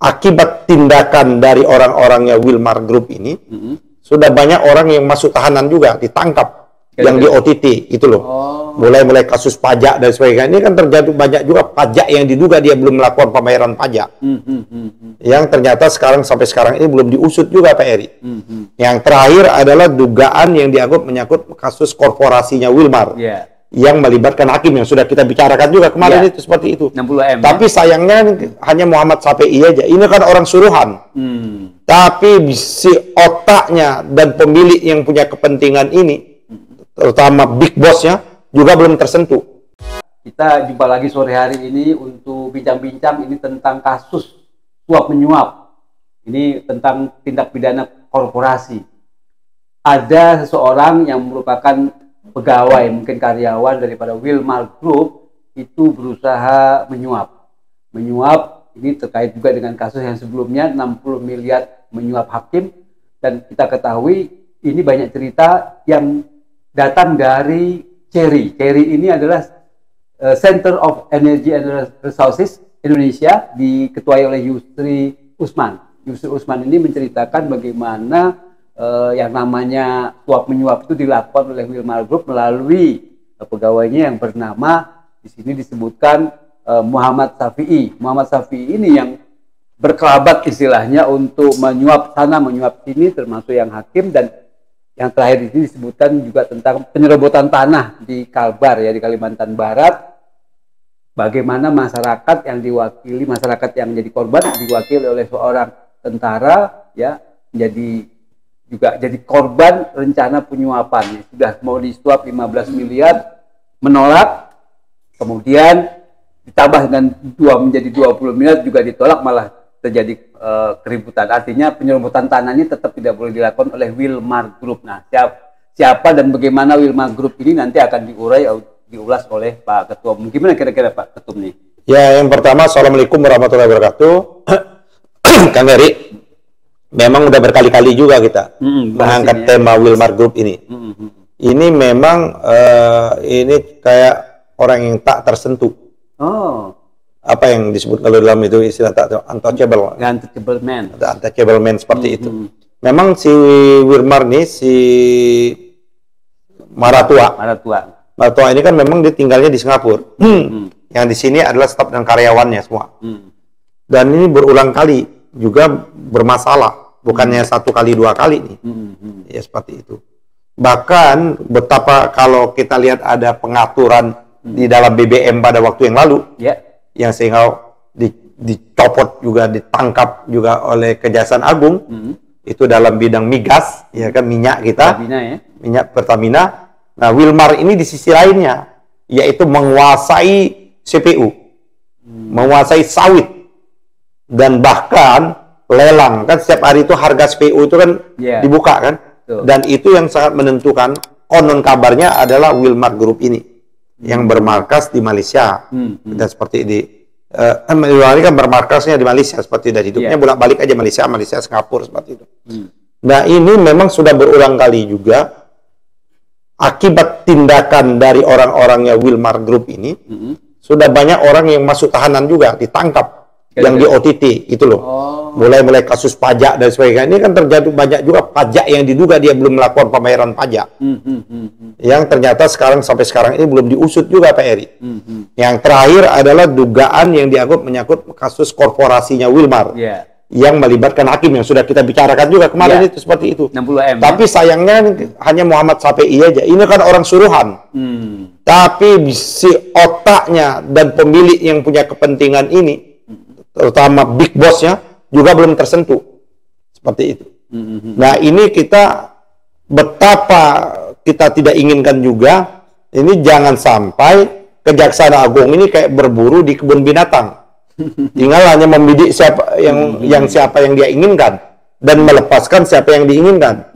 akibat tindakan dari orang-orangnya Wilmar Group ini, sudah banyak orang yang masuk tahanan juga, ditangkap, yang di OTT, itu loh. Mulai kasus pajak dan sebagainya. Ini kan terjadi banyak juga pajak yang diduga dia belum melakukan pembayaran pajak. Yang ternyata sampai sekarang ini belum diusut juga, Pak Eri. Yang terakhir adalah dugaan yang dianggap menyangkut kasus korporasinya Wilmar. Yang melibatkan hakim yang sudah kita bicarakan juga kemarin itu seperti itu. 60M. Tapi sayangnya hanya Muhammad Safi'i aja. Ini kan orang suruhan. Tapi si otaknya dan pemilik yang punya kepentingan ini, terutama big boss-nya, juga belum tersentuh. Kita jumpa lagi sore hari ini untuk bincang-bincang ini tentang kasus suap menyuap. Ini tentang tindak pidana korporasi. Ada seseorang yang merupakan pegawai, mungkin karyawan daripada Wilmar Group, itu berusaha menyuap. Menyuap ini terkait juga dengan kasus yang sebelumnya 60 miliar menyuap hakim, dan kita ketahui ini banyak cerita yang datang dari CERI. CERI ini adalah Center of Energy and Resources Indonesia, diketuai oleh Yusri Usman. Yusri Usman ini menceritakan bagaimana yang namanya suap menyuap itu dilakukan oleh Wilmar Group melalui pegawainya yang bernama, di sini disebutkan Muhammad Safi'i. Muhammad Safi'i ini yang berkelabat istilahnya untuk menyuap sana menyuap sini, termasuk yang hakim, dan yang terakhir ini disebutkan juga tentang penyerobotan tanah di Kalbar, ya, di Kalimantan Barat. Bagaimana masyarakat yang diwakili, masyarakat yang menjadi korban diwakili oleh seorang tentara, ya, jadi korban rencana penyuapan. Sudah mau disuap 15 miliar, menolak, kemudian ditambah dengan menjadi 20 miliar juga ditolak, malah terjadi keributan. Artinya penyerobotan tanah ini tetap tidak boleh dilakukan oleh Wilmar Group. Nah, siapa dan bagaimana Wilmar Group ini nanti akan diulas oleh Pak Ketua. Gimana kira-kira Pak Ketum nih? Ya, yang pertama, Assalamualaikum warahmatullahi wabarakatuh. Kang Heri, memang udah berkali-kali juga kita mengangkat tema Wilmar Group ini. Ini memang ini kayak orang yang tak tersentuh. Apa yang disebut kalau dalam itu istilah untouchable. Untouchable man. Untouchable man seperti itu. Memang si Wilmar nih, si Maratua ini kan memang dia tinggalnya di Singapura. Yang di sini adalah staf dan karyawannya semua. Dan ini berulang kali juga bermasalah. Bukannya satu kali dua kali nih. Ya seperti itu. Bahkan betapa kalau kita lihat ada pengaturan di dalam BBM pada waktu yang lalu, yang sehingga dicopot juga, ditangkap juga oleh Kejaksaan Agung, itu dalam bidang migas, ya kan, minyak kita, minyak Pertamina. Nah, Wilmar ini di sisi lainnya, yaitu menguasai CPU, menguasai sawit, dan bahkan lelang, kan setiap hari itu harga CPU itu kan dibuka kan, dan itu yang sangat menentukan. Konon kabarnya adalah Wilmar Group ini yang bermarkas di Malaysia, dan seperti ini. Wilmar kan bermarkasnya di Malaysia, seperti dari hidupnya bolak-balik aja Malaysia, Singapura, seperti itu. Nah, ini memang sudah berulang kali juga akibat tindakan dari orang-orangnya Wilmar Group ini, sudah banyak orang yang masuk tahanan juga, ditangkap, yang di OTT, itu loh. Mulai kasus pajak dan sebagainya. Ini kan terjadi banyak juga pajak yang diduga dia belum melakukan pembayaran pajak. Yang ternyata sampai sekarang ini belum diusut juga, Pak Eri. Yang terakhir adalah dugaan yang dianggap menyangkut kasus korporasinya Wilmar. Yang melibatkan hakim yang sudah kita bicarakan juga kemarin itu seperti itu. 60M. Tapi sayangnya hanya Muhammad Safi'i aja. Ini kan orang suruhan. Tapi si otaknya dan pemilik yang punya kepentingan ini, terutama big boss-nya, juga belum tersentuh. Seperti itu. Nah, ini betapa kita tidak inginkan juga, ini jangan sampai Kejaksaan Agung ini kayak berburu di kebun binatang. Tinggal hanya membidik siapa yang dia inginkan dan melepaskan siapa yang diinginkan.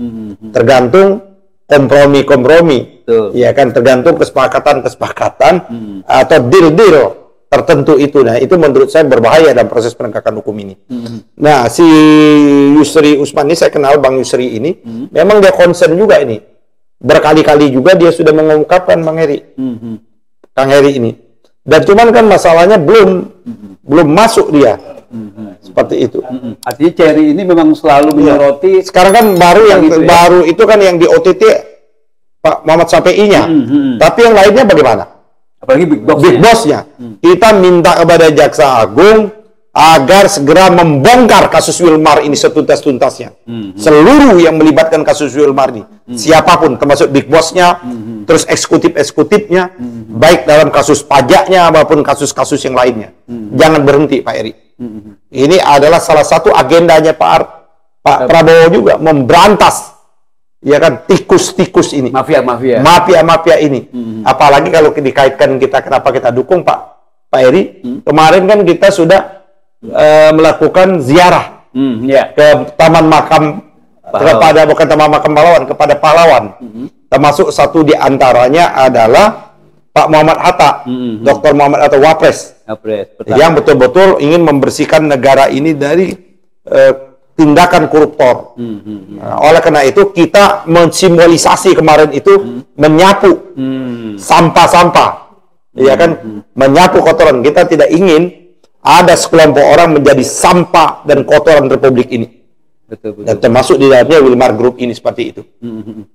Tergantung kompromi, ya kan, tergantung kesepakatan atau deal tertentu itu. Nah, itu menurut saya berbahaya dalam proses penegakan hukum ini. Nah, si Yusri Usman ini, saya kenal Bang Yusri ini, memang dia concern juga ini. Berkali-kali juga dia sudah mengungkapkan Bang Heri, Kang Heri ini. Dan cuman kan masalahnya belum masuk dia. seperti itu. Artinya Cherry ini memang selalu menyoroti. Sekarang kan baru yang gitu ya? baru itu kan yang di OTT Pak Muhammad Syafei'i-nya. Tapi yang lainnya bagaimana? Apalagi Big Boss. Big Boss-nya. Kita minta kepada Jaksa Agung agar segera membongkar kasus Wilmar ini setuntas-tuntasnya. Seluruh yang melibatkan kasus Wilmar ini, siapapun, termasuk Big Boss-nya, terus eksekutif-eksekutifnya, baik dalam kasus pajaknya maupun kasus-kasus yang lainnya. Jangan berhenti, Pak Eri. Ini adalah salah satu agendanya Pak Prabowo juga, memberantas, ya kan, tikus-tikus ini, mafia-mafia ini. Apalagi kalau dikaitkan kita, kenapa kita dukung Pak Eri? Kemarin kan kita sudah melakukan ziarah ke Taman Makam kepada bukan Taman Makam Pahlawan, kepada pahlawan. Termasuk satu di antaranya adalah Pak Muhammad Hatta, Dr. Muhammad Hatta Wapres, yang betul-betul ingin membersihkan negara ini dari tindakan koruptor. Oleh karena itu kita mensimbolisasi kemarin itu menyapu sampah-sampah, ya kan, menyapu kotoran. Kita tidak ingin ada sekelompok orang menjadi sampah dan kotoran Republik ini. Betul. Dan termasuk di dalamnya Wilmar Group ini seperti itu.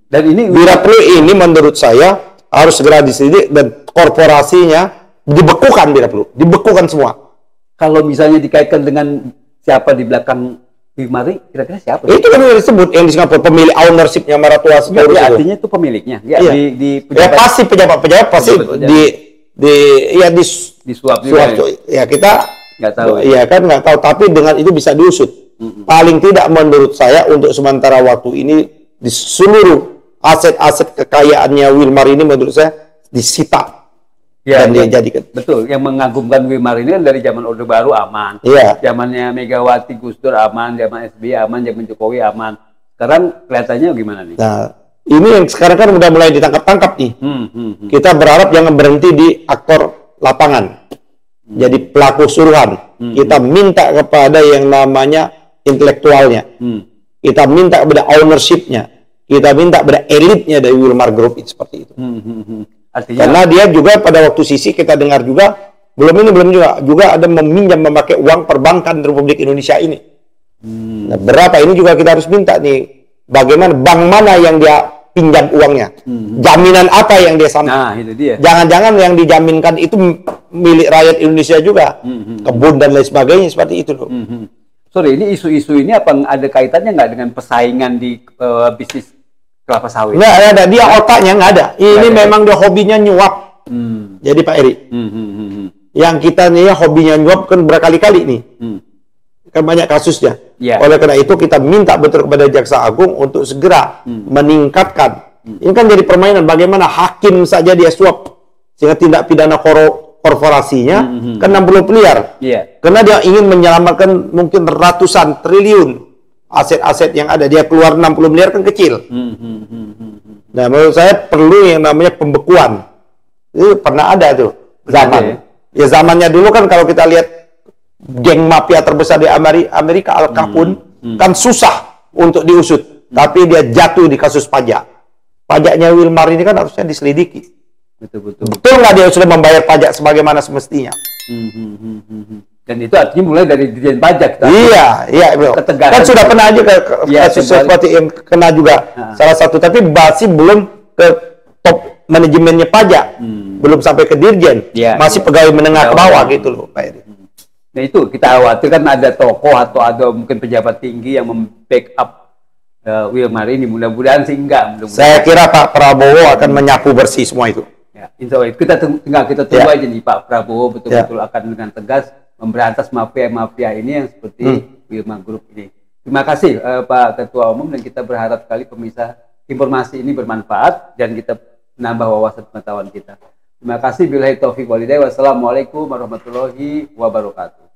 Dan ini bila perlu ini menurut saya harus segera diselidik dan korporasinya dibekukan bila perlu, dibekukan semua. Kalau misalnya dikaitkan dengan siapa di belakang Wilmar, kira-kira siapa? Itu kan yang disebut yang di Singapura, pemilik ownership-nya Maratua Stories. Ya, artinya itu pemiliknya. Ya, ya pasti pejabat-pejabat pasti disuap. Ya kita nggak tahu. Iya kan nggak tahu, tapi dengan itu bisa diusut. Paling tidak menurut saya untuk sementara waktu ini di seluruh aset-aset kekayaannya Wilmar ini menurut saya disita dan dia jadikan. Betul, yang mengagumkan Wilmar ini kan dari zaman Orde Baru aman. Zamannya Megawati, Gus Dur aman, zaman SBY aman, zaman Jokowi aman. Sekarang kelihatannya gimana nih? Nah, ini yang sekarang kan udah mulai ditangkap-tangkap nih. Kita berharap jangan berhenti di aktor lapangan. Jadi pelaku suruhan. Kita minta kepada yang namanya intelektualnya. Kita minta kepada ownership-nya. Kita minta kepada elitnya dari Wilmar Group itu seperti itu. Artinya, karena dia juga pada waktu sisi kita dengar juga belum juga ada meminjam memakai uang perbankan Republik Indonesia ini. Nah, berapa ini juga kita harus minta nih, bagaimana bank mana yang dia pinjam uangnya, jaminan apa yang dia sampai. Nah, itu dia. Jangan-jangan yang dijaminkan itu milik rakyat Indonesia juga, kebun dan lain sebagainya seperti itu loh. Sorry, ini isu-isu ini apa ada kaitannya nggak dengan persaingan di bisnis kelapa sawit? Nggak ada, dia otaknya nggak ada. Ini memang dia hobinya nyuap. Jadi Pak Eri, yang kita nih ya hobinya nyuap kan berkali-kali nih, kan banyak kasusnya. Oleh karena itu kita minta betul kepada Jaksa Agung untuk segera meningkatkan. Ini kan jadi permainan bagaimana hakim saja dia suap sehingga tindak pidana korporasinya kan 60 miliar. Karena dia ingin menyelamatkan mungkin ratusan triliun aset-aset yang ada. Dia keluar 60 miliar kan kecil. Nah, menurut saya perlu yang namanya pembekuan. Itu pernah ada tuh zaman. Ya zamannya dulu kan kalau kita lihat geng mafia terbesar di Amerika, Al Capone, kan susah untuk diusut. Tapi dia jatuh di kasus pajak. Pajaknya Wilmar ini kan harusnya diselidiki. Betul nggak dia sudah membayar pajak sebagaimana semestinya? Dan itu artinya mulai dari Dirjen Pajak. Iya, kan sudah pernah aja kasus seperti yang kena juga salah satu, tapi masih belum ke top manajemennya pajak, belum sampai ke Dirjen, masih pegawai menengah ke bawah gitu loh, Pak Eri. Nah itu kita khawatir kan ada tokoh atau ada mungkin pejabat tinggi yang membackup Wilmar ini. Mudah-mudahan sih enggak. Saya kira Pak Prabowo akan menyapu bersih semua itu. Insya Allah kita tunggu aja nih Pak Prabowo betul-betul akan dengan tegas memberantas mafia-mafia ini yang seperti Wilmar Group ini. Terima kasih Pak Ketua Umum, dan kita berharap sekali pemirsa informasi ini bermanfaat dan kita menambah wawasan pengetahuan kita. Terima kasih. Billahi taufiq walhidayah. Wassalamualaikum warahmatullahi wabarakatuh.